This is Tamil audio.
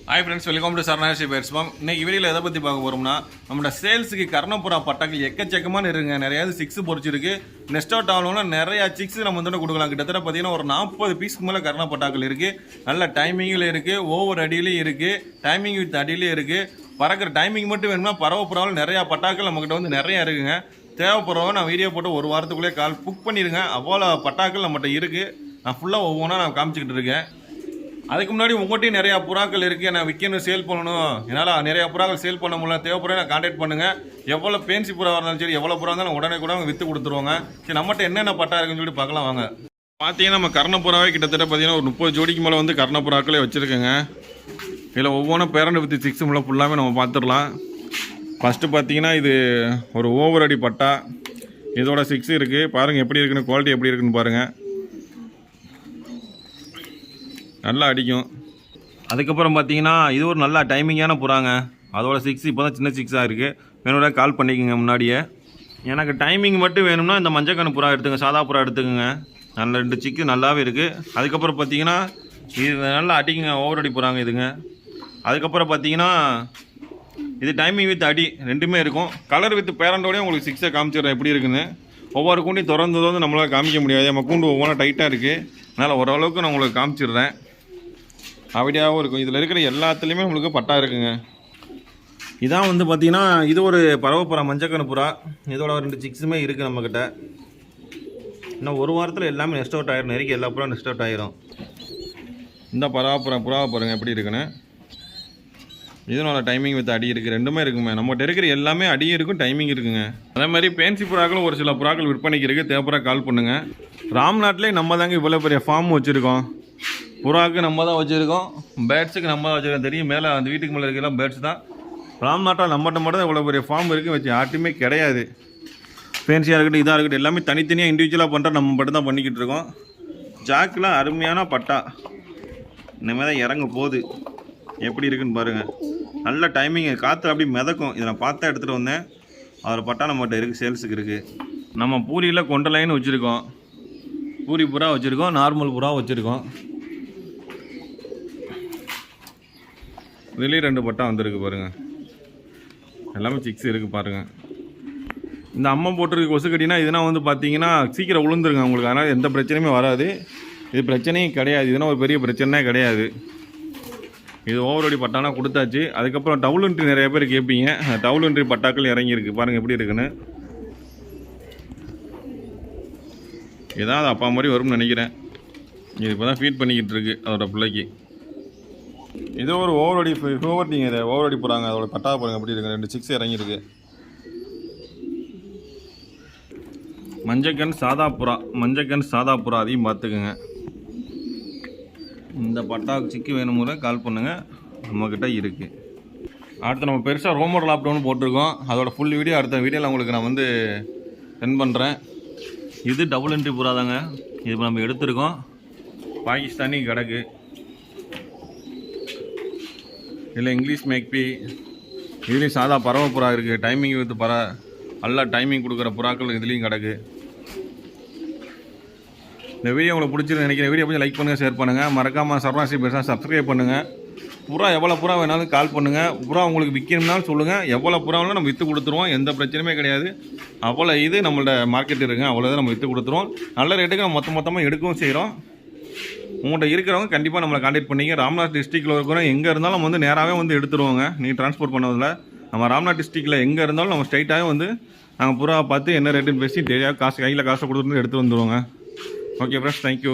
Hi friends, welcome to Saranasi birds farm. இன்னைக்கு வீடியோவில் எதை பற்றி பார்க்க போகிறோம்னா, நம்மளோட சேல்ஸுக்கு கர்ணப்புறா பட்டாக்கள் எக்கச்சக்கமான இருக்குங்க. நிறையா சிக்ஸ் பொறிச்சிருக்கு. நெக்ஸ்ட் அவுட் ஆகணும்னா நிறையா சிக்ஸ் நம்ம வந்து கொடுக்கலாம். கிட்டத்தட்ட பார்த்தீங்கன்னா ஒரு 40 பீஸ்க்கு மேலே கர்ண பட்டாக்கள் இருக்குது. நல்ல டைமிங்கில் இருக்குது, ஓவர் அடியிலையும் இருக்குது, டைமிங் வித் அடியிலையும் இருக்குது. பறக்கிற டைமிங் மட்டும் வேணும்னா பறவைப்புறாவில் நிறையா பட்டாக்கள் நம்மகிட்ட வந்து நிறையா இருக்குங்க. தேவைப்படுறவங்க நான் வீடியோ போட்டு ஒரு வாரத்துக்குள்ளே புக் பண்ணிடுங்க. அவ்வளோ பட்டாக்கள் நம்மகிட்ட இருக்குது. நான் ஃபுல்லாக ஒவ்வொன்றா நான் காமிச்சிக்கிட்டு இருக்கேன். அதுக்கு முன்னாடி உங்கள்கிட்டையும் நிறையா புறாக்கள் இருக்குது. நான் விற்கணும், சேல் பண்ணணும், என்னால் நிறையா புறாக்கள் சேல் பண்ண முடியல, தேவைப்படுற நான் கான்டாக்ட் பண்ணுங்கள். எவ்வளோ பேன்சி புறா இருந்தாலும் சரி, எவ்வளோ புறா இருந்தாலும் உடனே கூட விற்று கொடுத்துருவாங்க. சரி, நம்மகிட்ட என்னென்ன பட்டா இருக்குன்னு சொல்லி பார்க்கலாம் வாங்க. பார்த்தீங்கன்னா நம்ம கர்ணப்புறாவே கிட்டத்தட்ட பார்த்தீங்கன்னா ஒரு 30 ஜோடிக்கு மேலே வந்து கர்ணப்புறாக்களே வச்சுருக்கேங்க. இதில் ஒவ்வொன்றும் பேரண்ட் வித்து 6 முள்ள ஃபுல்லாகவே நம்ம பார்த்துடலாம். ஃபஸ்ட்டு பார்த்தீங்கன்னா இது ஒரு ஓவர் அடி பட்டா. இதோட 6 இருக்குது. பாருங்கள் எப்படி இருக்குன்னு, குவாலிட்டி எப்படி இருக்குன்னு பாருங்கள். நல்லா அடிக்கும். அதுக்கப்புறம் பார்த்தீங்கன்னா இது ஒரு நல்ல டைமிங்கான புறாங்க. அதோட 6 இப்போ தான் சின்ன 6ஆக இருக்குது. வேணும்னா கால் பண்ணிக்கோங்க முன்னாடியே. எனக்கு டைமிங் மட்டும் வேணும்னா இந்த மஞ்சக்கண்ணு புறா எடுத்துங்க, சாதா புறா எடுத்துக்கோங்க. நல்ல 2 சிக்கு நல்லாவே இருக்குது. அதுக்கப்புறம் பார்த்தீங்கன்னா இது நல்லா அடிக்குங்க, ஓவர் அடி புறாங்க இதுங்க. அதுக்கப்புறம் பார்த்தீங்கன்னா இது டைமிங் வித் அடி ரெண்டுமே இருக்கும். கலர் வித் பேரண்டோடய உங்களுக்கு 6 காமிச்சிடுறேன் எப்படி இருக்குன்னு. ஒவ்வொரு கூண்டையும் திறந்தது நம்மளால் காமிக்க முடியாது. நம்ம கூண்டு ஒவ்வொன்றா டைட்டாக இருக்குது. அதனால் ஓரளவுக்கு நான் உங்களுக்கு காமிச்சிடுறேன். அப்படியாகவும் இருக்கும். இதில் இருக்கிற எல்லாத்துலேயுமே உங்களுக்கு பட்டா இருக்குங்க. இதான் வந்து பார்த்திங்கன்னா இது ஒரு பறவைப்புறா, மஞ்சக்கண்ணு புறா. இதோட 2 சிக்ஸுமே இருக்குது நம்மக்கிட்ட. இன்னும் ஒரு வாரத்தில் எல்லாமே நெஸ்ட் அவுட் ஆயிரும். நெருக்கி எல்லா புறா நெஸ்ட் அவுட் ஆயிரும். இந்த புறாவை பாருங்கள் எப்படி இருக்குன்னு. இதனோட டைமிங் வித் அடி இருக்குது, ரெண்டுமே இருக்குங்க. நம்மகிட்ட இருக்கிற எல்லாமே அடியும் இருக்கும், டைமிங் இருக்குங்க. அதே மாதிரி பேன்சி புறாக்களும் ஒரு சில புறாக்கள் விற்பனைக்கு இருக்குது. தேவைப்புறா கால் பண்ணுங்கள். ராம்நாட்டிலே நம்ம தாங்க இவ்வளோ பெரிய ஃபார்ம் வச்சுருக்கோம். புறாவுக்கு நம்ம தான் வச்சுருக்கோம், பேர்ட்ஸுக்கு நம்ம தான் வச்சுருக்கோம். தெரியும், மேலே அந்த வீட்டுக்கு மேலே இருக்கலாம் பேர்ட்ஸ் தான். ராம்நாட்டில் நம்மகிட்ட மட்டும் தான் இவ்வளோ பெரிய ஃபார்ம் இருக்குது, வச்சு யார்ட்டுமே கிடையாது. ஃபேன்சியாக இருக்கட்டும், இதாக இருக்கட்டும், எல்லாமே தனித்தனியாக இண்டிவிஜுவலாக பண்ணுற நம்ம மட்டும் தான் பண்ணிக்கிட்டு இருக்கோம். ஜாக்கில் அருமையான பட்டா இனிமேல் தான் இறங்க போகுது. எப்படி இருக்குன்னு பாருங்கள். நல்ல டைமிங்கு, காற்று அப்படி மிதக்கும். இதை நான் பார்த்தா எடுத்துகிட்டு வந்தேன். அதில் பட்டா நம்மகிட்ட இருக்குது, சேல்ஸுக்கு இருக்குது. நம்ம பூரியில் கொண்டலைன்னு வச்சுருக்கோம், பூரி புறா வச்சுருக்கோம், நார்மல் புறா வச்சுருக்கோம். இதுலேயும் 2 பட்டா வந்துருக்கு பாருங்கள். எல்லாமே 6 இருக்குது பாருங்கள். இந்த அம்மா போட்டிருக்க கொசுக்கடினா இதுனா வந்து பார்த்தீங்கன்னா சீக்கிரம் உளுந்துருங்க உங்களுக்கு. அதனால் எந்த பிரச்சனையுமே வராது. இது பிரச்சனையும் கிடையாது. இதுனா ஒரு பெரிய பிரச்சனையே கிடையாது. இது ஓவரடி பட்டானா கொடுத்தாச்சு. அதுக்கப்புறம் டவுல் என்ட்ரி நிறைய பேர் கேட்பீங்க. டவுல் என்ட்ரி பட்டாக்கள் இறங்கியிருக்கு பாருங்கள் எப்படி இருக்குன்னு. ஏதாவது அப்பா மாதிரி வரும்னு நினைக்கிறேன். இது இப்போ தான் ஃபீட் பண்ணிக்கிட்டு இருக்கு அதோட பிள்ளைக்கு. இது ஒரு ஓவரடி ஓவரடி போகிறாங்க. அதோட பட்டா பாருங்கள் எப்படி இருக்கு. 2 6 இறங்கியிருக்கு. மஞ்சக்கண் சாதா புறா அதையும் பார்த்துக்குங்க. இந்த பட்டா சிக்கி வேணுமுறை கால் பண்ணுங்கள், நம்மக்கிட்ட இருக்குது. அடுத்து நம்ம பெருசாக ரோமோட் லாப்டவுன் போட்டிருக்கோம். அதோட ஃபுல் வீடியோ அடுத்த வீடியோவில் உங்களுக்கு நான் வந்து சென்ட் பண்ணுறேன். இது டபுள் என்ட்ரி புறா தாங்க. இது நம்ம எடுத்துருக்கோம். பாகிஸ்தானி கிடக்கு. இதில் இங்கிலீஷ் மேக்பி, இதுலேயும் சாதா பறவை புறா இருக்குது. டைமிங் வித் நல்லா டைமிங் கொடுக்குற புறாக்கள் இதுலேயும் கிடக்கு. இந்த வீடியோ உங்களுக்கு பிடிச்சிருந்து நினைக்கிறேன். வீடியோ கொஞ்சம் லைக் பண்ணுங்கள், ஷேர் பண்ணுங்கள். மறக்காமல் சரணாசி பேச சப்ஸ்கிரைப் பண்ணுங்கள். புறா எவ்வளோ புறா வேணாலும் கால் பண்ணுங்கள். புறா உங்களுக்கு விற்கணும்னாலும் சொல்லுங்கள். எவ்வளோ புறா வேணாலும் நம்ம விற்று கொடுத்துருவோம். எந்த பிரச்சனையுமே கிடையாது. அவ்வளோ இது நம்மளோட மார்க்கெட் இருக்குங்க. அவ்வளோதான் நம்ம விற்று கொடுத்துருவோம். நல்ல ரேட்டுக்கு நம்ம மொத்தமாக எடுக்கவும் செய்கிறோம். உங்கள்கிட்ட இருக்கிறவங்க கண்டிப்பாக நம்மளை கான்டாக்ட் பண்ணிங்க. ராம்நாத் டிஸ்ட்ரிக்டில் இருக்கிறோம், எங்கே இருந்தாலும் நம்ம வந்து நேராகவே வந்து எடுத்துருவோங்க. நீங்கள் டிரான்ஸ்போர்ட் பண்ணதில்ல. நம்ம ராம்நாத் டிஸ்ட்ரிக்டில் எங்கே இருந்தாலும் நம்ம ஸ்ட்ரைட்டாகவே வந்து நாங்கள் புறா பார்த்து என்ன ரேட்டுன்னு பேசி தெரியாது, காசு கையில் காசை கொடுத்துட்டு எடுத்து வந்துடுவோங்க. Okay friends, thank you.